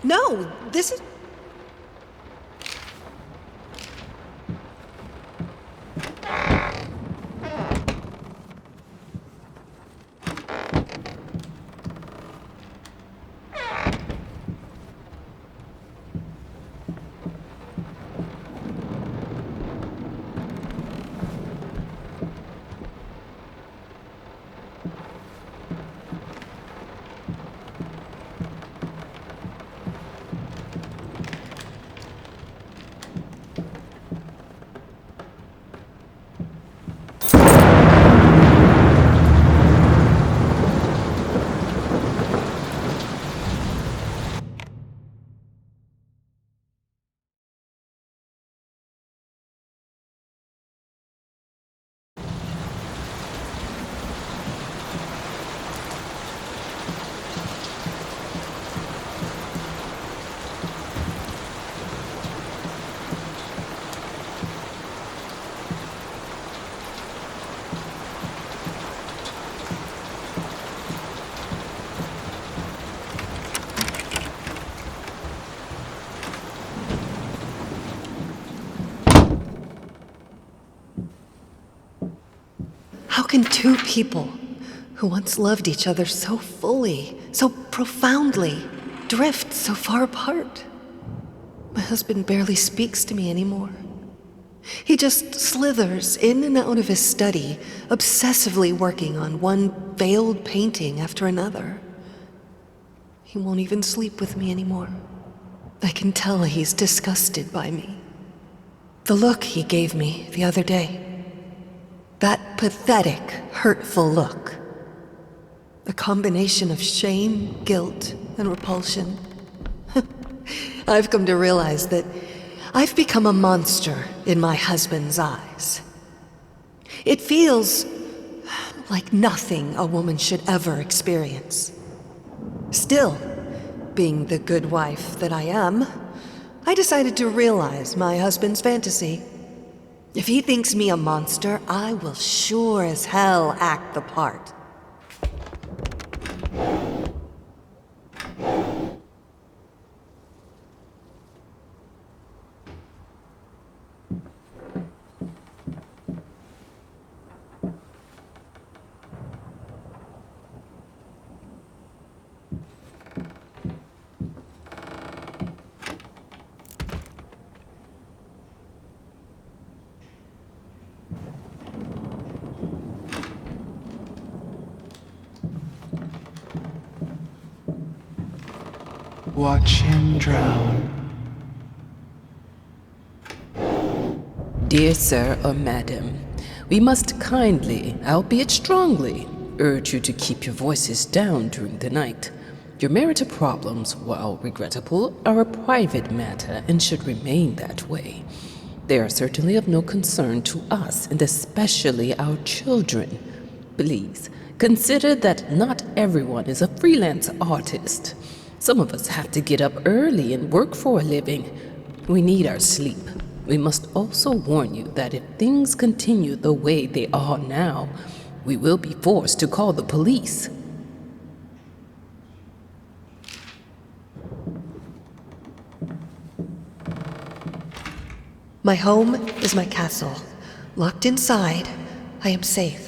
No, this is... How can two people who once loved each other so fully, so profoundly, drift so far apart? My husband barely speaks to me anymore. He just slithers in and out of his study, obsessively working on one failed painting after another. He won't even sleep with me anymore. I can tell he's disgusted by me. The look he gave me the other day, that pathetic, hurtful look. A combination of shame, guilt, and repulsion. I've come to realize that I've become a monster in my husband's eyes. It feels like nothing a woman should ever experience. Still, being the good wife that I am, I decided to realize my husband's fantasy. If he thinks me a monster, I will sure as hell act the part. Watch him drown. Dear sir or madam, we must kindly, albeit strongly, urge you to keep your voices down during the night. Your marital problems, while regrettable, are a private matter and should remain that way. They are certainly of no concern to us, and especially our children. Please, consider that not everyone is a freelance artist. Some of us have to get up early and work for a living. We need our sleep. We must also warn you that if things continue the way they are now, we will be forced to call the police. My home is my castle. Locked inside, I am safe.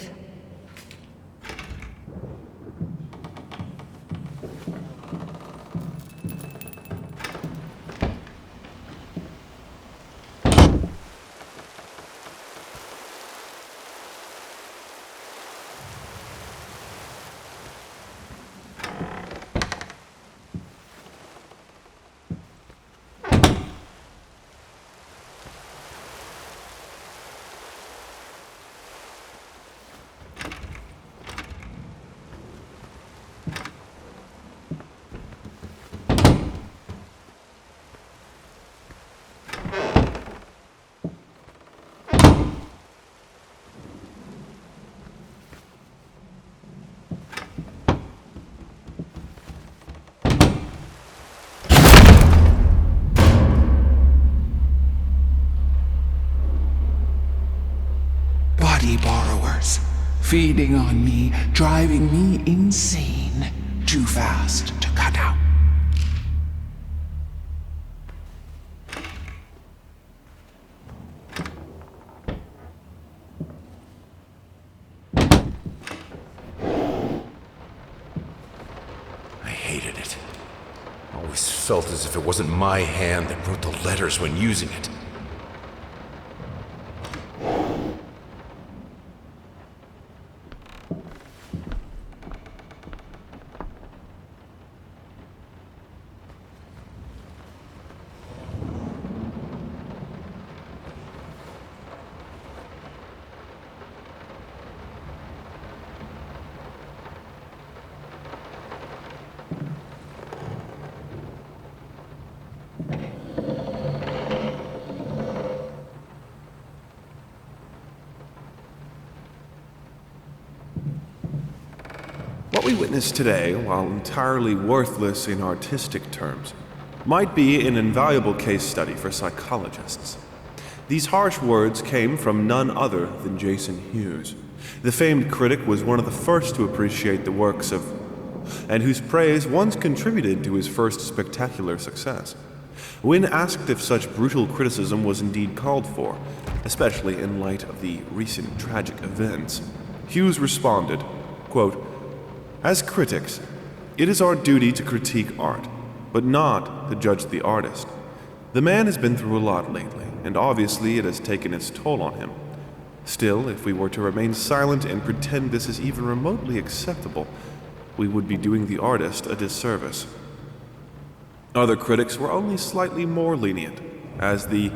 Borrowers, feeding on me, driving me insane, too fast to cut out. felt as if it wasn't my hand that wrote the letters when using it. What we witness today, while entirely worthless in artistic terms, might be an invaluable case study for psychologists. These harsh words came from none other than Jason Hughes. The famed critic was one of the first to appreciate the works of, and whose praise once contributed to his first spectacular success. When asked if such brutal criticism was indeed called for, especially in light of the recent tragic events, Hughes responded, quote, "As critics, it is our duty to critique art, but not to judge the artist. The man has been through a lot lately, and obviously it has taken its toll on him. Still, if we were to remain silent and pretend this is even remotely acceptable, we would be doing the artist a disservice." Other critics were only slightly more lenient, as the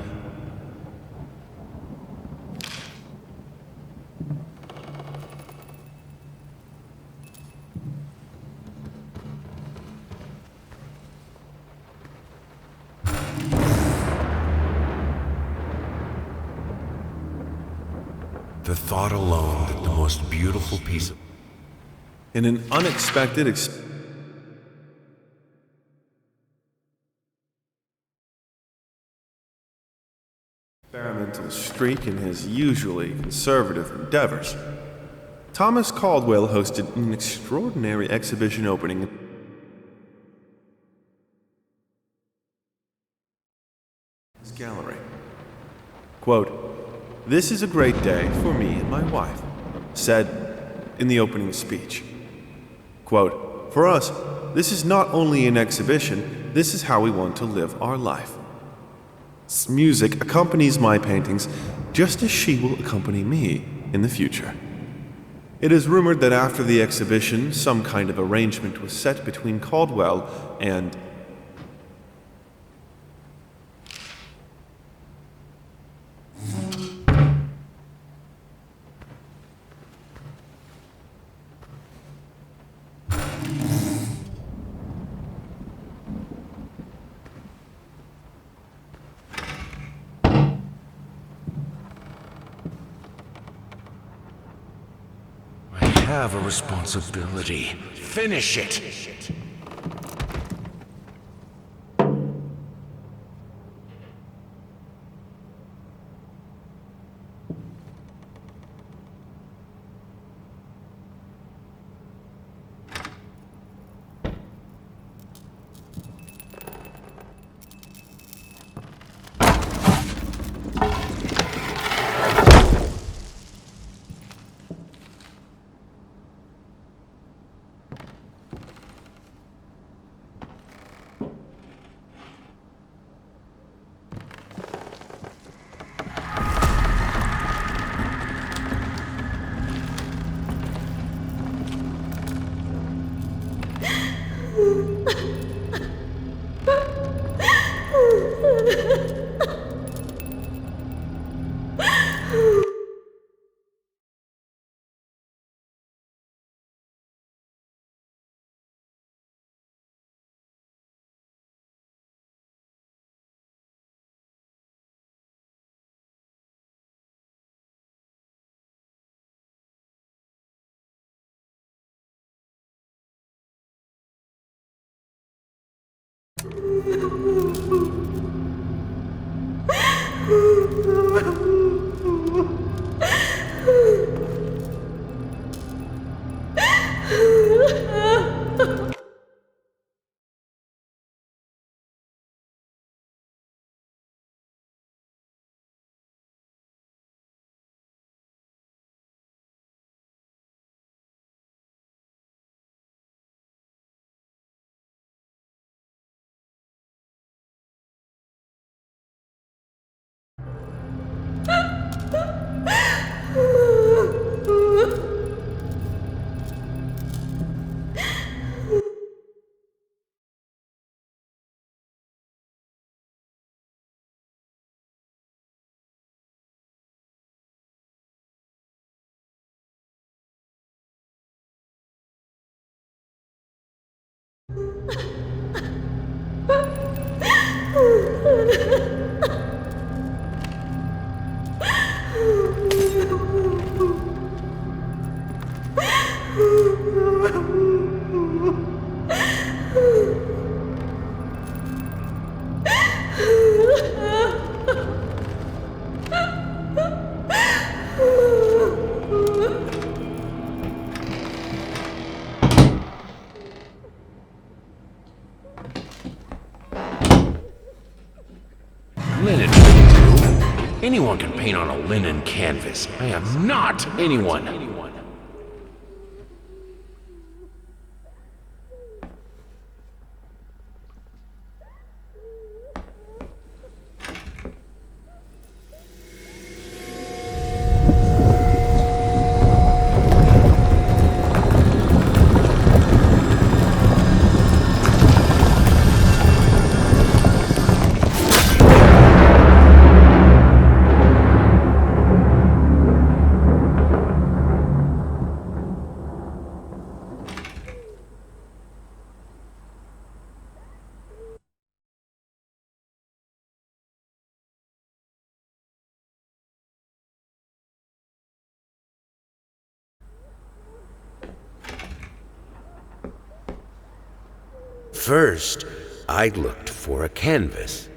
The thought alone that the most beautiful piece of in an unexpected experimental streak in his usually conservative endeavors, Thomas Caldwell hosted an extraordinary exhibition opening in his gallery. Quote, "This is a great day for me and my wife," said in the opening speech. Quote, "For us, this is not only an exhibition, this is how we want to live our life. Music accompanies my paintings just as she will accompany me in the future." It is rumored that after the exhibition, some kind of arrangement was set between Caldwell and I have a responsibility. Finish it! Linen. Anyone can paint on a linen canvas. I am not anyone. First, I looked for a canvas.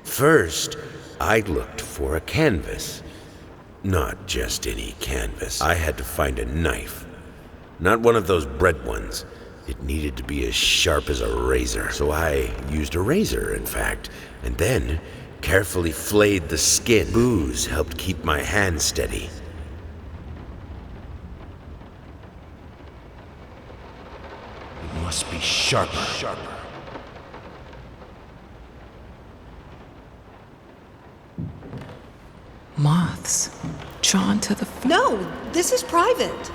First, I looked for a canvas. Not just any canvas. I had to find a knife. Not one of those bread ones. It needed to be as sharp as a razor. So I used a razor, in fact, and then carefully flayed the skin. Booze helped keep my hand steady. It must be sharper. Moths drawn to the No, this is private.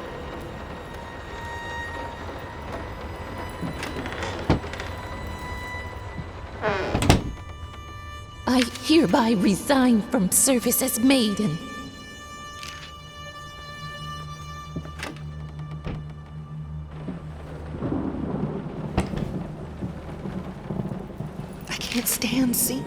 I hereby resign from service as maiden. I can't stand seeing.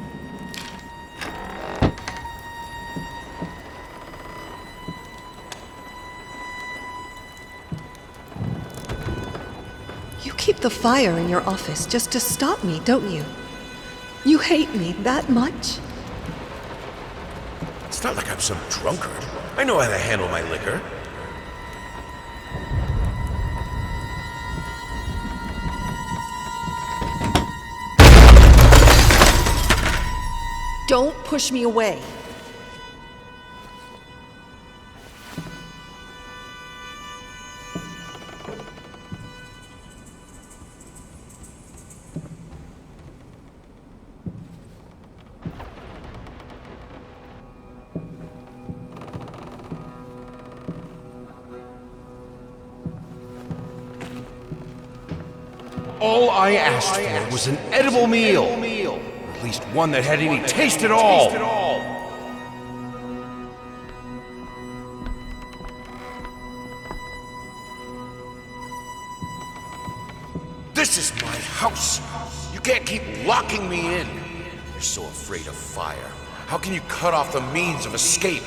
You keep the fire in your office just to stop me, don't you? You hate me that much? It's not like I'm some drunkard. I know how to handle my liquor. Don't push me away. All I asked for was an edible meal. At least one that had any taste at all. This is my house. You can't keep locking me in. You're so afraid of fire. How can you cut off the means of escape?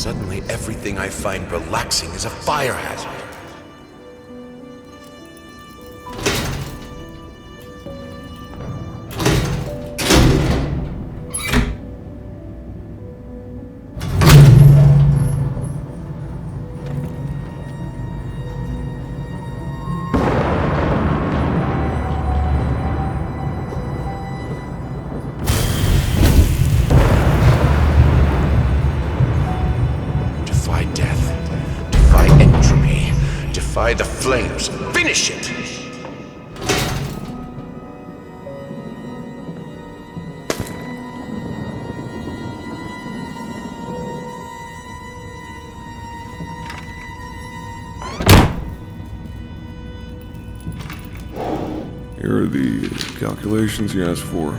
Suddenly, everything I find relaxing is a fire hazard. Defy death. Defy entropy. Defy the flames. Finish it! Here are the calculations you asked for.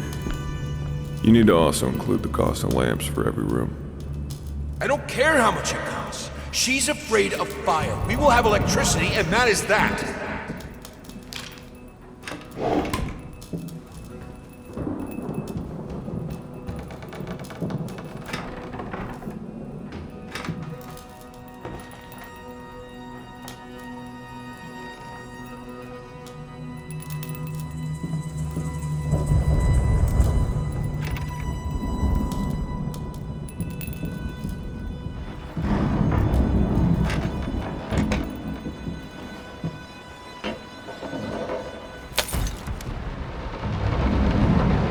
You need to also include the cost of lamps for every room. I don't care how much it costs. She's afraid of fire. We will have electricity, and that is that.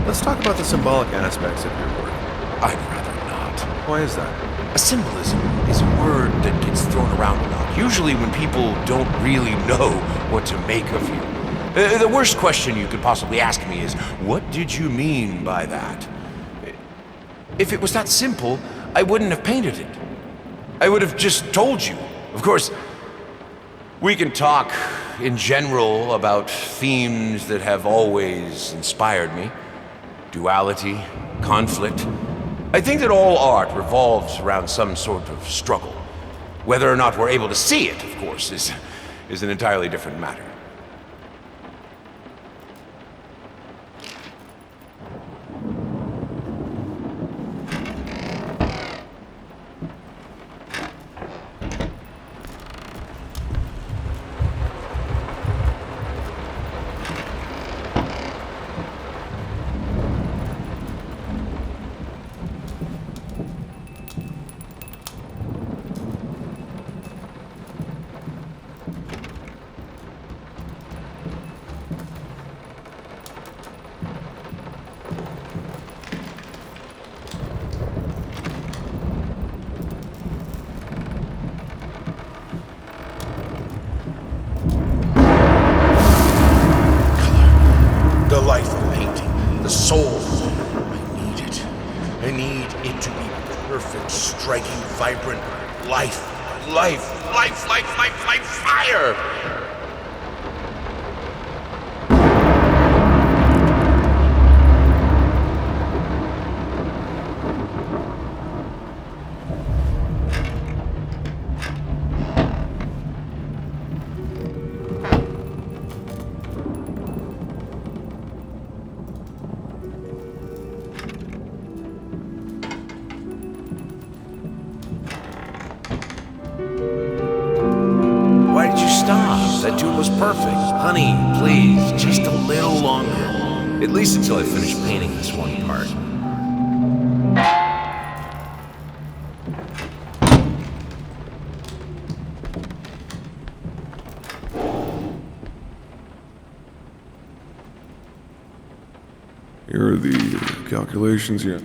Let's talk about the symbolic aspects of your work. I'd rather not. Why is that? A symbolism is a word that gets thrown around a lot, usually when people don't really know what to make of you. The worst question you could possibly ask me is, what did you mean by that? If it was that simple, I wouldn't have painted it. I would have just told you. Of course, we can talk in general about themes that have always inspired me. Duality, conflict. I think that all art revolves around some sort of struggle. Whether or not we're able to see it, of course, is an entirely different matter. The life of painting, the soul. I need it. I need it to be perfect, striking, vibrant life. Life, fire! Why did you stop? That tune was perfect. Honey, please, just a little longer. At least until I finish painting this one part. Here are the calculations you...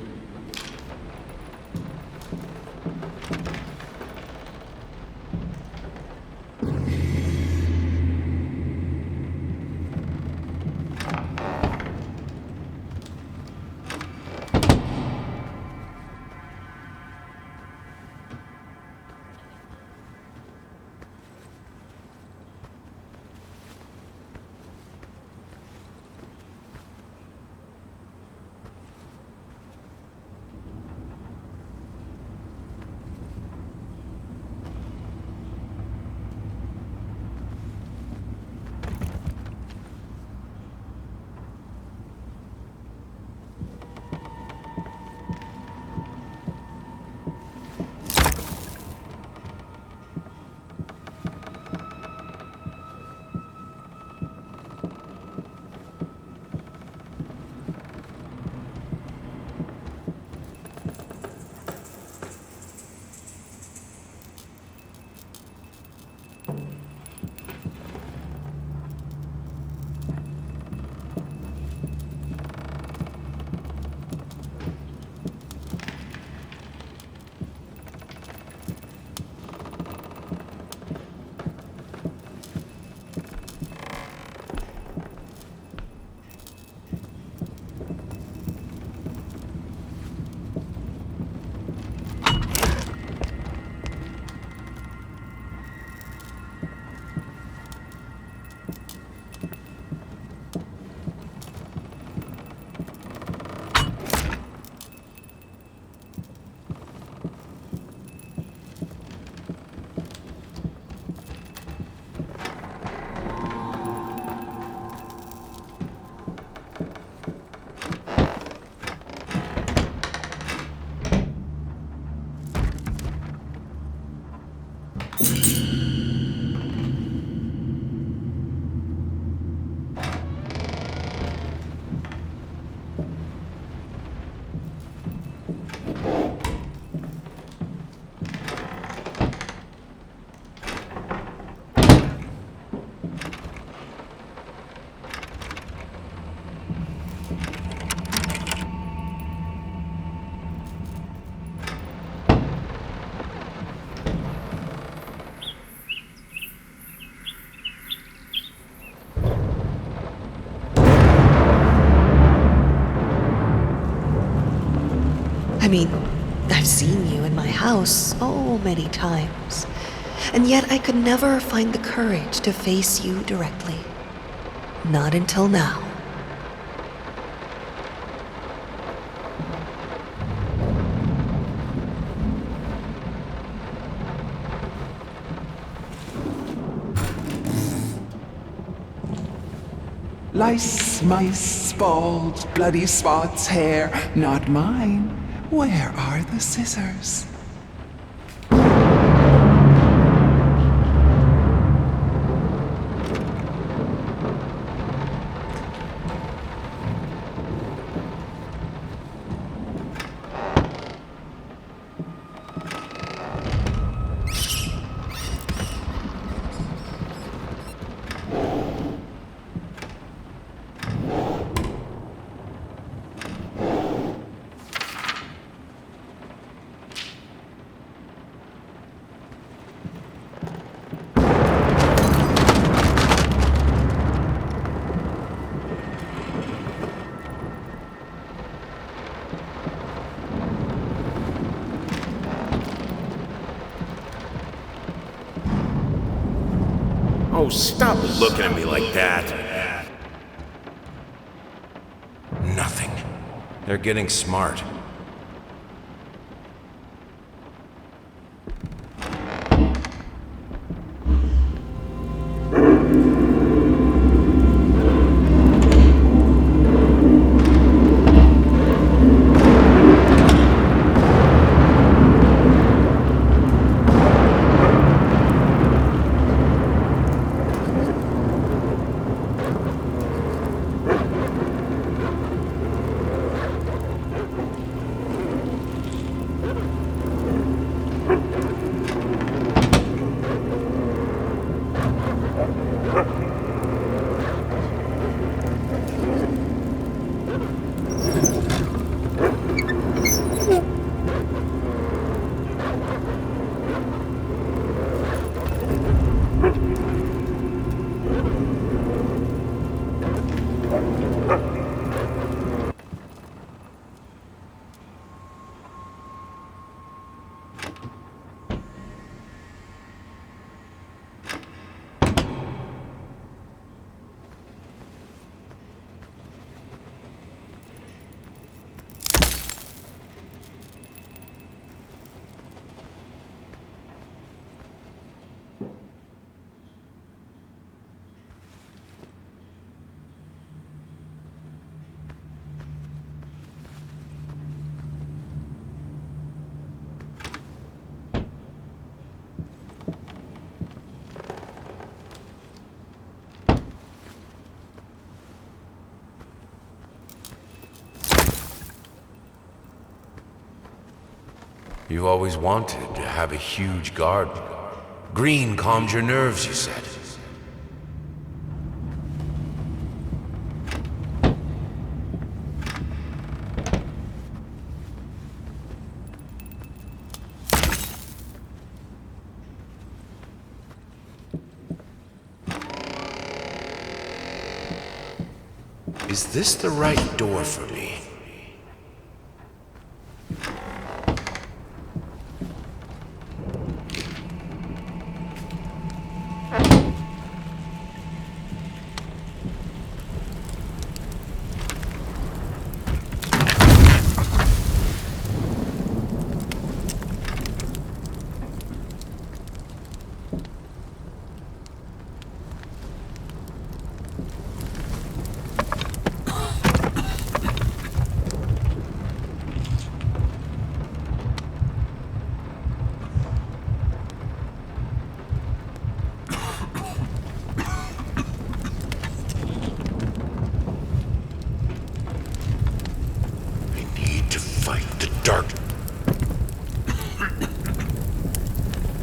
I mean, I've seen you in my house so many times, and yet I could never find the courage to face you directly. Not until now. Lice, mice, bald, bloody spots, hair, not mine. Where are the scissors? Oh, stop looking at me like that. Nothing. They're getting smart. You've always wanted to have a huge garden. Green calmed your nerves, you said. Is this the right door for me?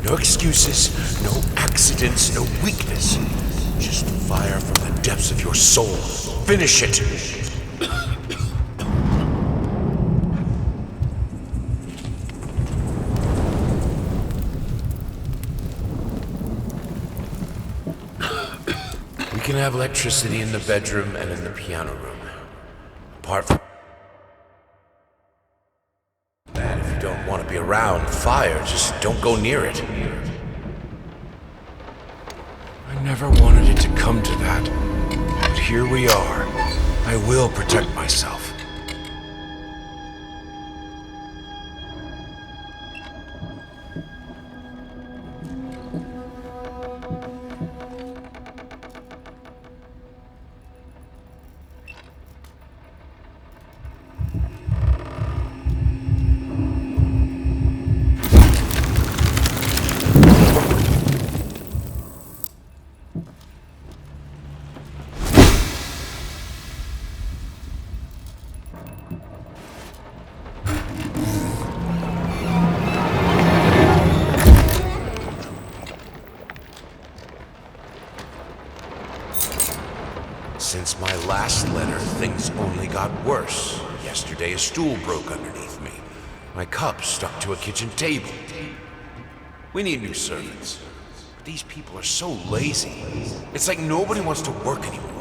No excuses, no accidents, no weakness. Just fire from the depths of your soul. Finish it! We can have electricity in the bedroom and in the piano room. Apart from that, around fire, just don't go near it. I never wanted it to come to that. But here we are. I will protect myself. Since my last letter, things only got worse. Yesterday, a stool broke underneath me. My cup stuck to a kitchen table. We need new servants. But these people are so lazy. It's like nobody wants to work anymore.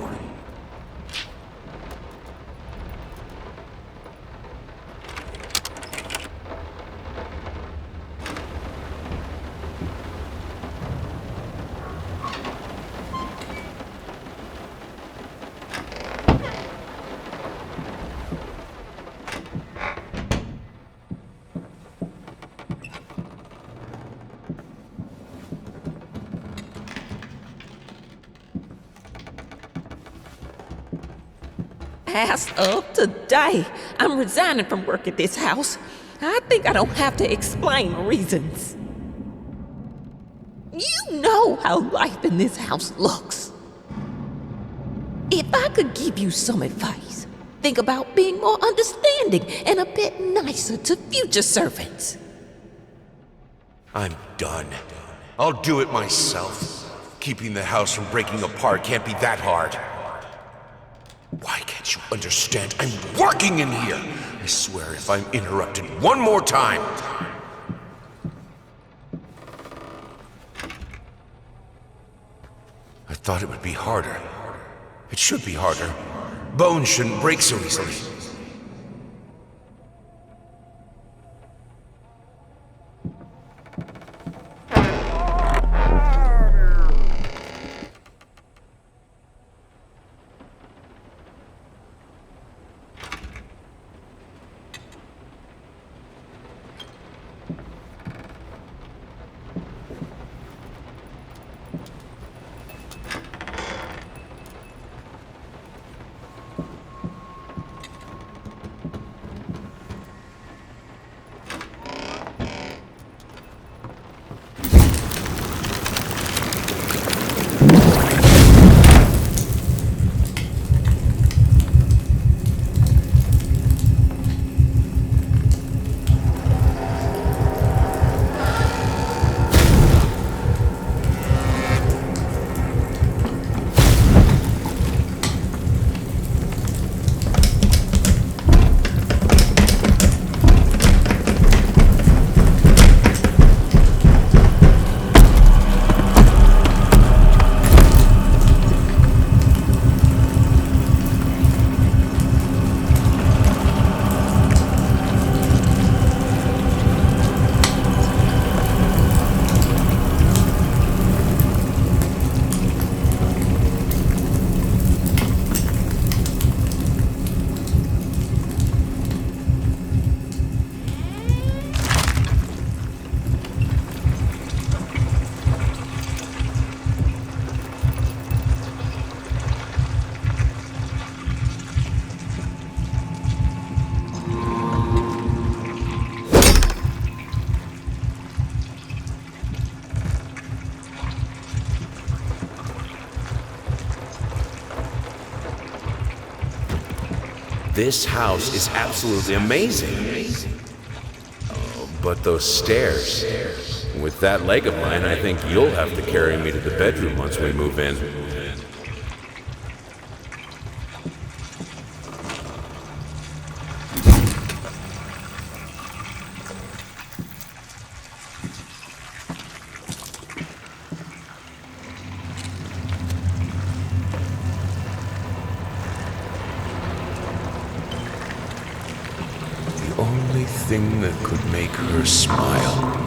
As of today, I'm resigning from work at this house. I think I don't have to explain reasons. You know how life in this house looks. If I could give you some advice, think about being more understanding and a bit nicer to future servants. I'm done. I'll do it myself. Keeping the house from breaking apart can't be that hard. Why can't you understand? I'm working in here! I swear if I'm interrupted one more time... I thought it would be harder. It should be harder. Bones shouldn't break so easily. This house is absolutely amazing. Oh, but those stairs. With that leg of mine, I think you'll have to carry me to the bedroom once we move in. the only thing that could make her smile.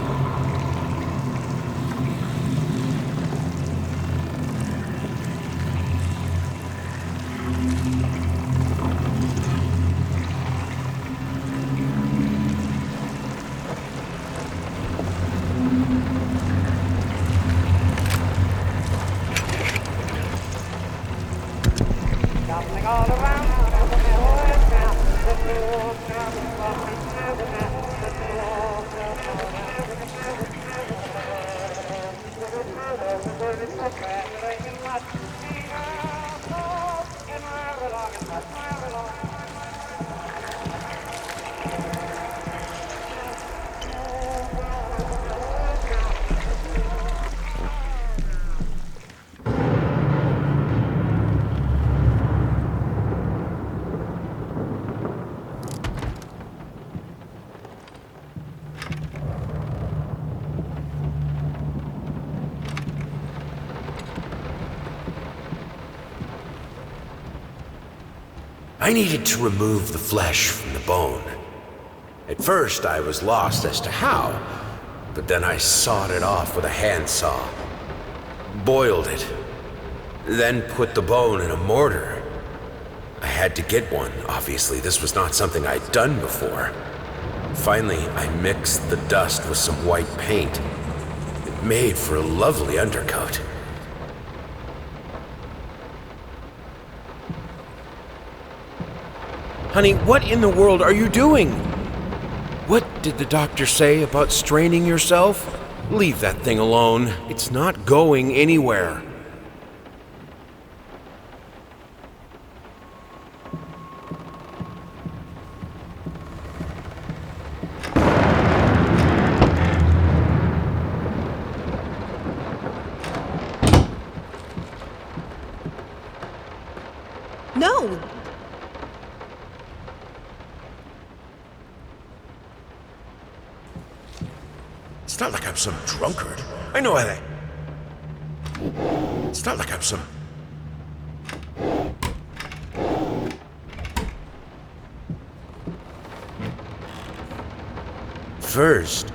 I needed to remove the flesh from the bone. At first, I was lost as to how, but then I sawed it off with a handsaw, boiled it, then put the bone in a mortar. I had to get one. Obviously, this was not something I'd done before. Finally, I mixed the dust with some white paint. It made for a lovely undercoat. Honey, what in the world are you doing? What did the doctor say about straining yourself? Leave that thing alone. It's not going anywhere. No! It's not like I'm some drunkard. I know that. It's not like I'm some... First,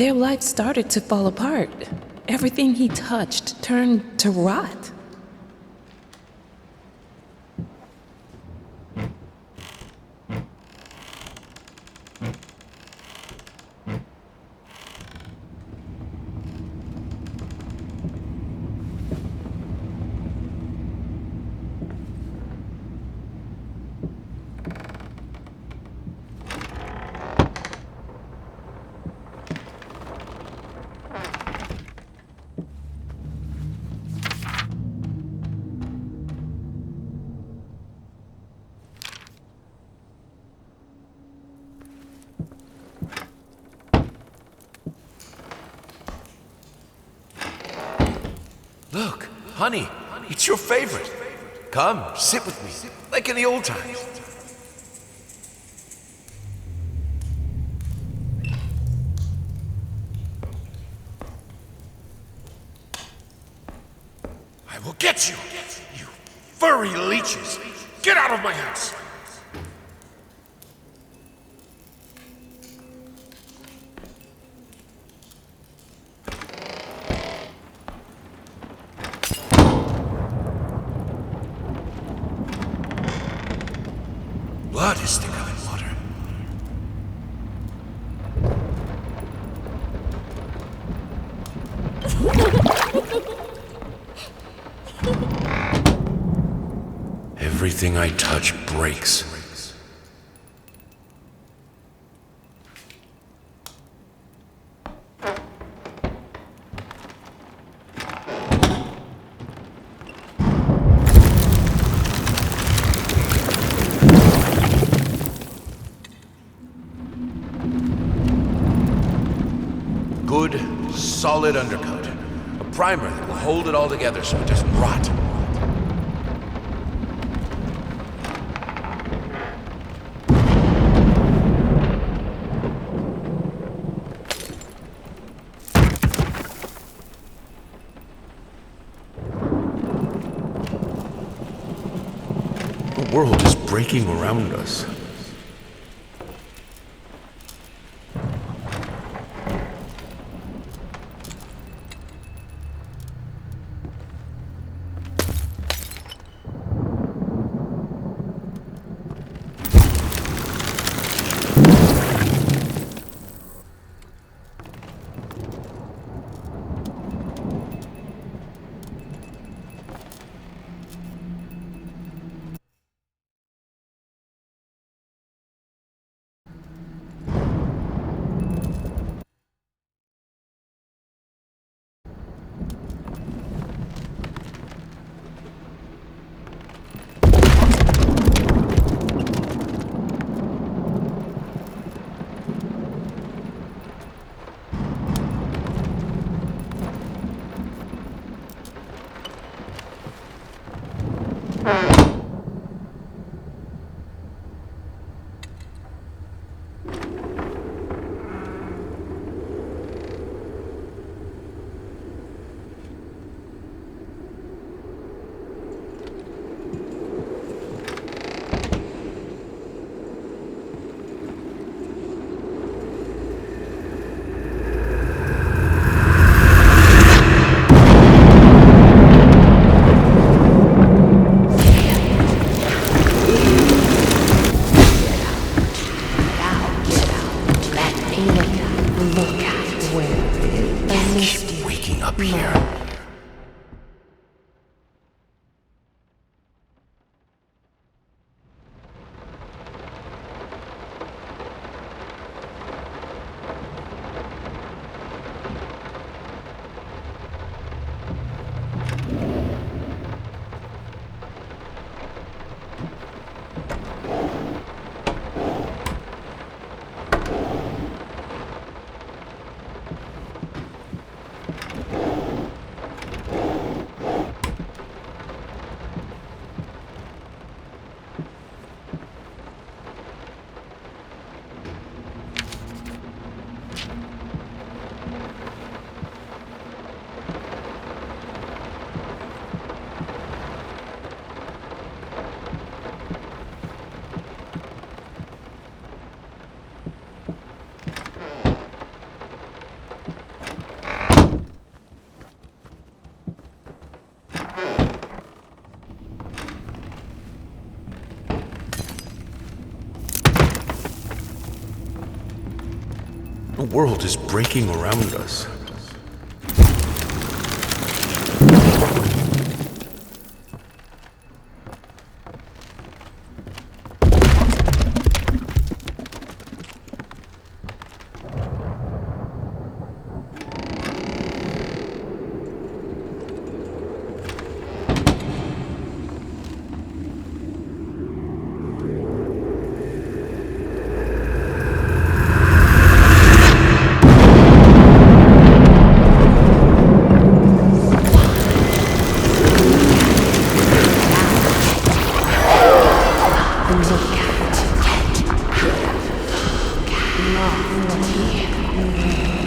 Their life started to fall apart. Everything he touched turned to rot. Look, honey, it's your favorite. Come, sit with me, like in the old times. I will get you, you furry leeches. Get out of my house. Blood is thicker than water. Everything I touch breaks. good, solid undercoat. A primer that will hold it all together so it doesn't rot. The world is breaking around us. The world is breaking around us. Lovely.